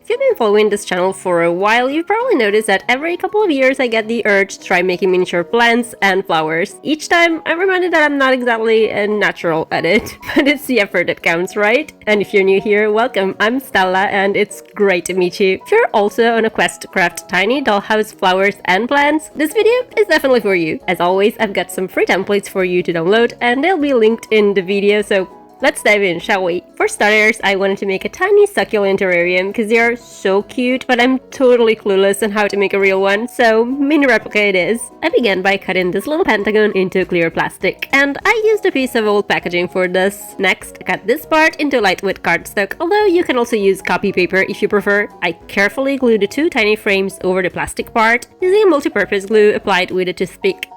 If you've been following this channel for a while, you've probably noticed that every couple of years I get the urge to try making miniature plants and flowers. Each time, I'm reminded that I'm not exactly a natural at it, but it's the effort that counts, right? And if you're new here, welcome, I'm Stella and it's great to meet you. If you're also on a quest to craft tiny dollhouse flowers and plants, this video is definitely for you. As always, I've got some free templates for you to download and they'll be linked in the video, so let's dive in, shall we? For starters, I wanted to make a tiny succulent terrarium because they are so cute, but I'm totally clueless on how to make a real one, so mini replica it is. I began by cutting this little pentagon into clear plastic, and I used a piece of old packaging for this. Next, I cut this part into lightweight cardstock, although you can also use copy paper if you prefer. I carefully glued the two tiny frames over the plastic part, using a multi-purpose glue applied with a toothpick.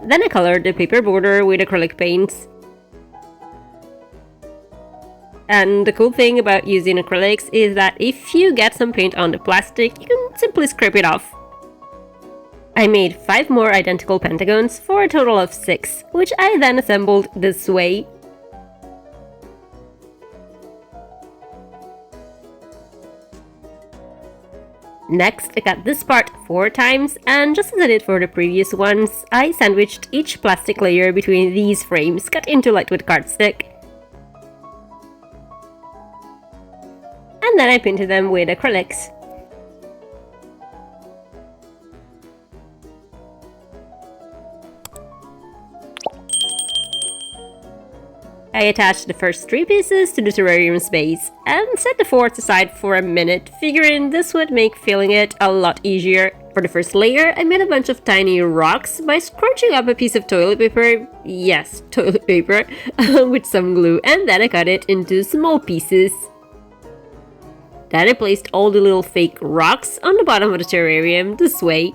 Then I colored the paper border with acrylic paints. And the cool thing about using acrylics is that if you get some paint on the plastic, you can simply scrape it off. I made 5 more identical pentagons for a total of 6, which I then assembled this way. Next, I cut this part 4 times, and just as I did for the previous ones, I sandwiched each plastic layer between these frames cut into lightweight cardstock. And then I painted them with acrylics. I attached the first 3 pieces to the terrarium's base, and set the 4th aside for a minute, figuring this would make filling it a lot easier. For the first layer, I made a bunch of tiny rocks by scrunching up a piece of toilet paper, yes, toilet paper, with some glue, and then I cut it into small pieces. Then I placed all the little fake rocks on the bottom of the terrarium this way.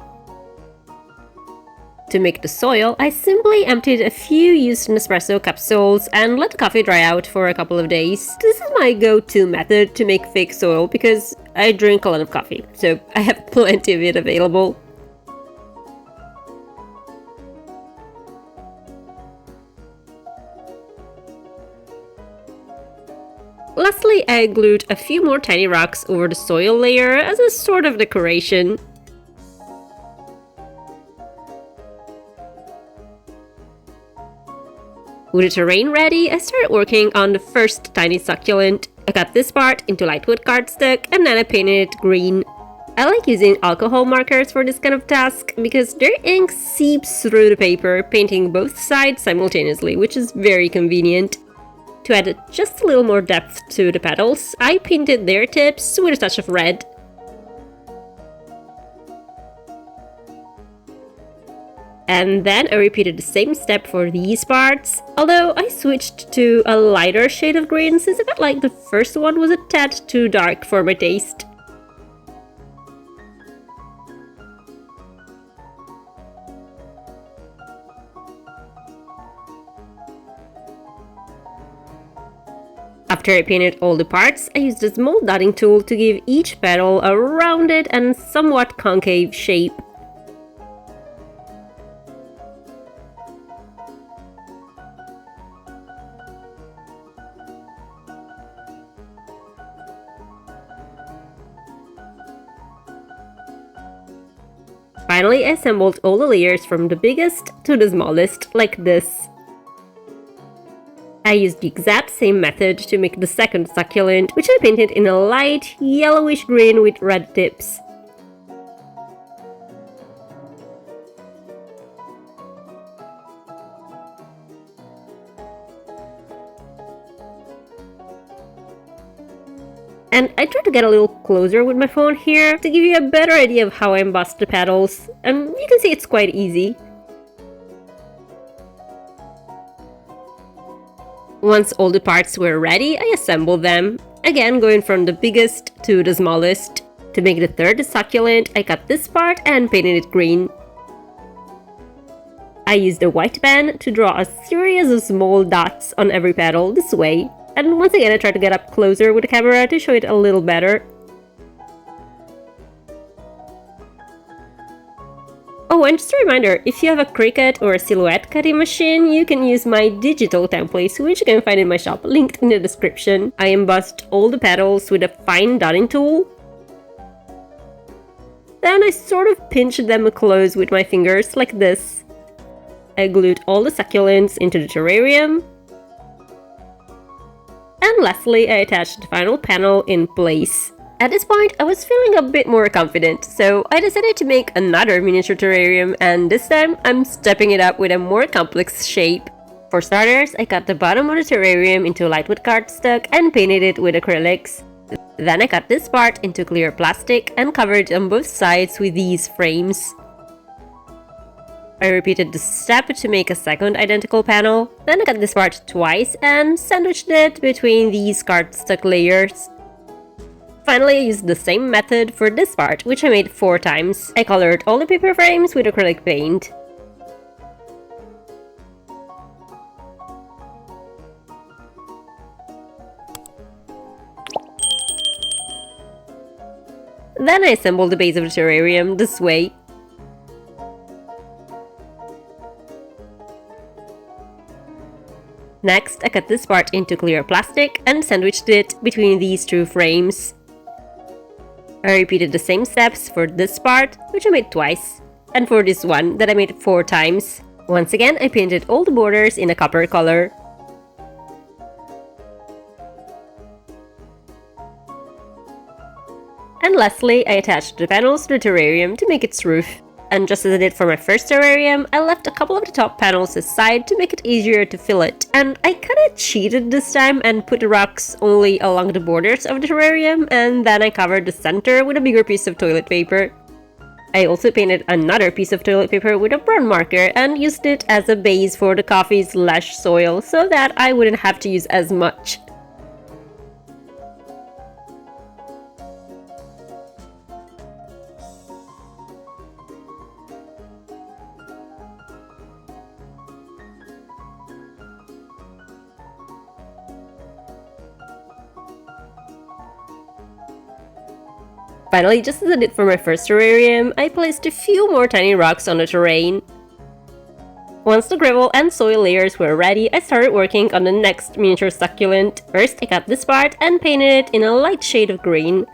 To make the soil, I simply emptied a few used Nespresso capsules and let the coffee dry out for a couple of days. This is my go-to method to make fake soil because I drink a lot of coffee, so I have plenty of it available. Lastly, I glued a few more tiny rocks over the soil layer as a sort of decoration. With the terrain ready, I started working on the first tiny succulent. I cut this part into lightweight cardstock and then I painted it green. I like using alcohol markers for this kind of task because their ink seeps through the paper, painting both sides simultaneously, which is very convenient. To add just a little more depth to the petals, I painted their tips with a touch of red. And then I repeated the same step for these parts, although I switched to a lighter shade of green since I felt like the first one was a tad too dark for my taste. After I painted all the parts, I used a small dotting tool to give each petal a rounded and somewhat concave shape. Finally, I assembled all the layers from the biggest to the smallest, like this. I used the exact same method to make the second succulent, which I painted in a light yellowish green with red tips. And I tried to get a little closer with my phone here to give you a better idea of how I embossed the petals, and you can see it's quite easy. Once all the parts were ready, I assembled them, again going from the biggest to the smallest. To make the third succulent, I cut this part and painted it green. I used a white pen to draw a series of small dots on every petal this way, and once again I tried to get up closer with the camera to show it a little better. Oh, and just a reminder, if you have a Cricut or a Silhouette cutting machine, you can use my digital templates, which you can find in my shop, linked in the description. I embossed all the petals with a fine dotting tool. Then I sort of pinched them close with my fingers, like this. I glued all the succulents into the terrarium. And lastly, I attached the final panel in place. At this point, I was feeling a bit more confident, so I decided to make another miniature terrarium, and this time I'm stepping it up with a more complex shape. For starters, I cut the bottom of the terrarium into lightwood cardstock and painted it with acrylics. Then I cut this part into clear plastic and covered on both sides with these frames. I repeated the step to make a second identical panel. Then I cut this part twice and sandwiched it between these cardstock layers. Finally, I used the same method for this part, which I made 4 times. I colored all the paper frames with acrylic paint. Then I assembled the base of the terrarium this way. Next, I cut this part into clear plastic and sandwiched it between these 2 frames. I repeated the same steps for this part, which I made twice, and for this one that I made 4 times. Once again, I painted all the borders in a copper color. And lastly, I attached the panels to the terrarium to make its roof. And just as I did for my first terrarium, I left a couple of the top panels aside to make it easier to fill it. And I kinda cheated this time and put the rocks only along the borders of the terrarium, and then I covered the center with a bigger piece of toilet paper. I also painted another piece of toilet paper with a brown marker and used it as a base for the coffee/soil so that I wouldn't have to use as much. Finally, just as I did for my first terrarium, I placed a few more tiny rocks on the terrain. Once the gravel and soil layers were ready, I started working on the next miniature succulent. First, I cut this part and painted it in a light shade of green.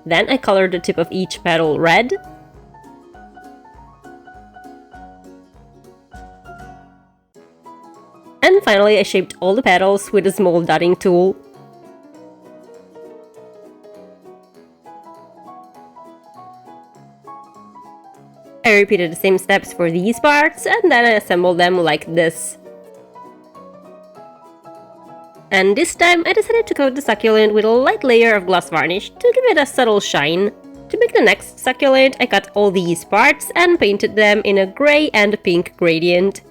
Then I colored the tip of each petal red. And finally, I shaped all the petals with a small dotting tool. I repeated the same steps for these parts, and then I assembled them like this. And this time, I decided to coat the succulent with a light layer of gloss varnish to give it a subtle shine. To make the next succulent, I cut all these parts and painted them in a gray and pink gradient.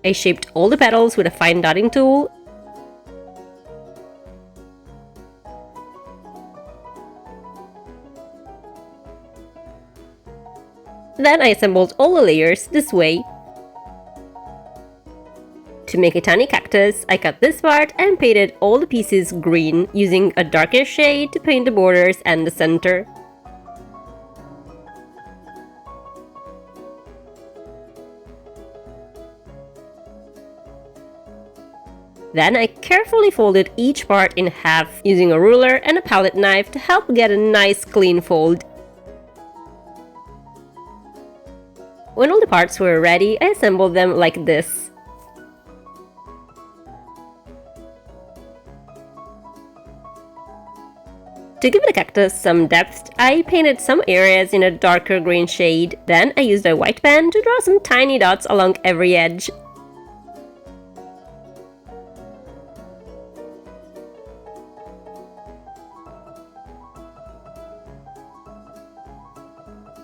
I shaped all the petals with a fine dotting tool. Then I assembled all the layers this way. To make a tiny cactus, I cut this part and painted all the pieces green, using a darker shade to paint the borders and the center. Then I carefully folded each part in half, using a ruler and a palette knife to help get a nice clean fold. When all the parts were ready, I assembled them like this. To give the cactus some depth, I painted some areas in a darker green shade. Then I used a white pen to draw some tiny dots along every edge.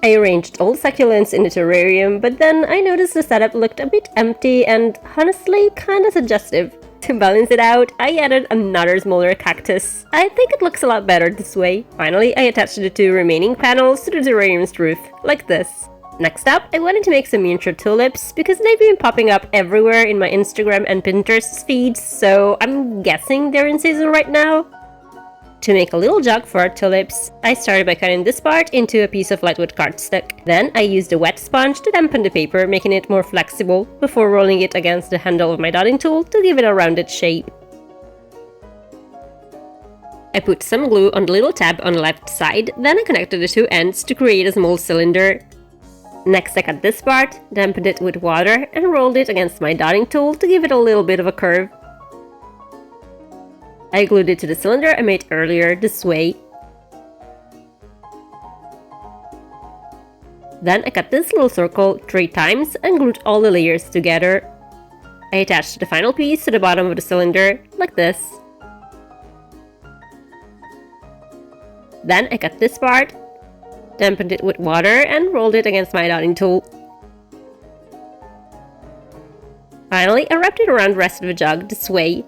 I arranged all the succulents in the terrarium, but then I noticed the setup looked a bit empty and honestly kinda suggestive. To balance it out, I added another smaller cactus. I think it looks a lot better this way. Finally, I attached the 2 remaining panels to the terrarium's roof, like this. Next up, I wanted to make some miniature tulips because they've been popping up everywhere in my Instagram and Pinterest feeds, so I'm guessing they're in season right now. To make a little jug for our tulips, I started by cutting this part into a piece of lightwood cardstock. Then I used a wet sponge to dampen the paper, making it more flexible, before rolling it against the handle of my dotting tool to give it a rounded shape. I put some glue on the little tab on the left side, then I connected the two ends to create a small cylinder. Next I cut this part, dampened it with water, and rolled it against my dotting tool to give it a little bit of a curve. I glued it to the cylinder I made earlier this way. Then I cut this little circle 3 times and glued all the layers together. I attached the final piece to the bottom of the cylinder, like this. Then I cut this part, dampened it with water, and rolled it against my dotting tool. Finally, I wrapped it around the rest of the jug this way.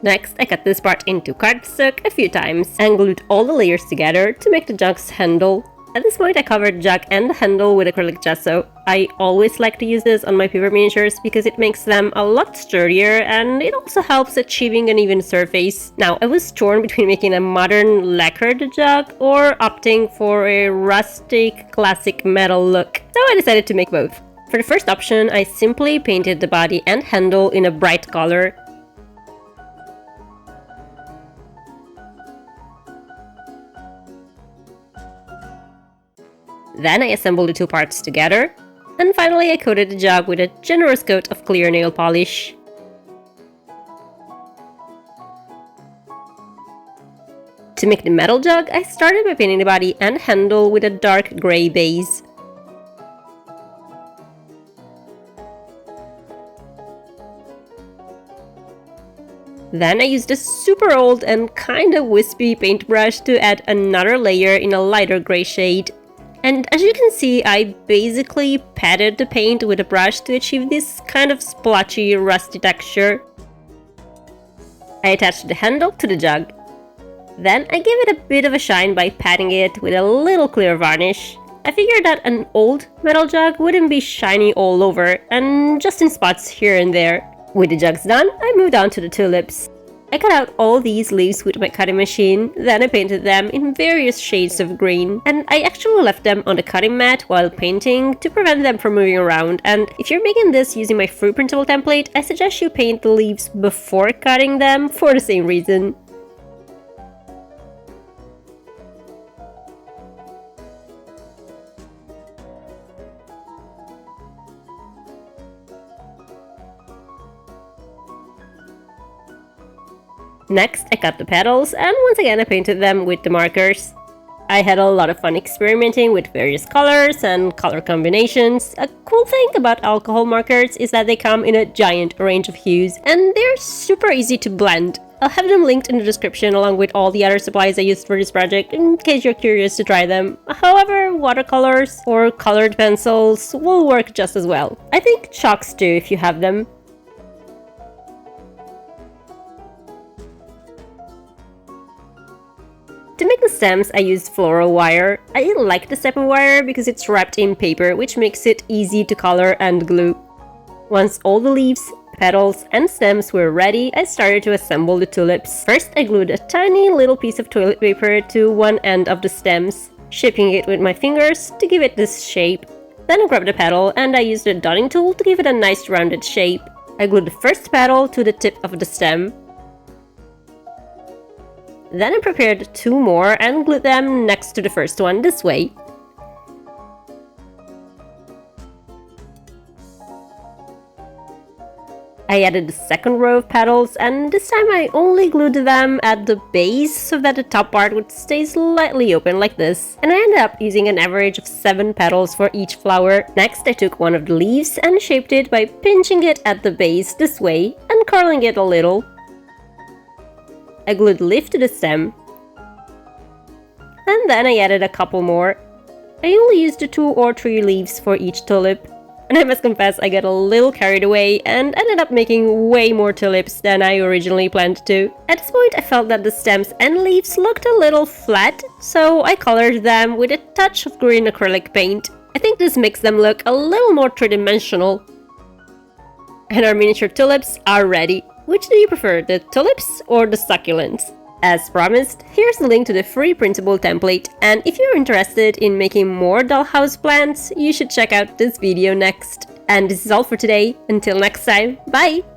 Next, I cut this part into cardstock a few times and glued all the layers together to make the jug's handle. At this point, I covered the jug and the handle with acrylic gesso. I always like to use this on my paper miniatures because it makes them a lot sturdier and it also helps achieving an even surface. Now, I was torn between making a modern lacquered jug or opting for a rustic classic metal look, so I decided to make both. For the first option, I simply painted the body and handle in a bright color. Then I assembled the two parts together, and finally I coated the jug with a generous coat of clear nail polish. To make the metal jug, I started by painting the body and handle with a dark grey base. Then I used a super old and kinda wispy paintbrush to add another layer in a lighter grey shade. And as you can see, I basically patted the paint with a brush to achieve this kind of splotchy, rusty texture. I attached the handle to the jug. Then I gave it a bit of a shine by patting it with a little clear varnish. I figured that an old metal jug wouldn't be shiny all over, and just in spots here and there. With the jugs done, I moved on to the tulips. I cut out all these leaves with my cutting machine, then I painted them in various shades of green, and I actually left them on the cutting mat while painting to prevent them from moving around. And if you're making this using my fruit printable template, I suggest you paint the leaves before cutting them for the same reason. Next, I cut the petals, and once again I painted them with the markers. I had a lot of fun experimenting with various colors and color combinations. A cool thing about alcohol markers is that they come in a giant range of hues, and they're super easy to blend. I'll have them linked in the description along with all the other supplies I used for this project in case you're curious to try them. However, watercolors or colored pencils will work just as well. I think chalks too if you have them. To make the stems, I used floral wire. I like the sapphire wire because it's wrapped in paper, which makes it easy to color and glue. Once all the leaves, petals, and stems were ready, I started to assemble the tulips. First, I glued a tiny little piece of toilet paper to one end of the stems, shaping it with my fingers to give it this shape. Then I grabbed a petal and I used a dotting tool to give it a nice rounded shape. I glued the first petal to the tip of the stem. Then I prepared 2 more and glued them next to the first one this way. I added the second row of petals, and this time I only glued them at the base so that the top part would stay slightly open like this. And I ended up using an average of 7 petals for each flower. Next, I took one of the leaves and shaped it by pinching it at the base this way and curling it a little. I glued the leaf to the stem, and then I added a couple more. I only used 2 or 3 leaves for each tulip. And I must confess, I got a little carried away and ended up making way more tulips than I originally planned to. At this point, I felt that the stems and leaves looked a little flat, so I colored them with a touch of green acrylic paint. I think this makes them look a little more three-dimensional. And our miniature tulips are ready. Which do you prefer, the tulips or the succulents? As promised, here's the link to the free printable template, and if you're interested in making more dollhouse plants, you should check out this video next. And this is all for today. Until next time, bye!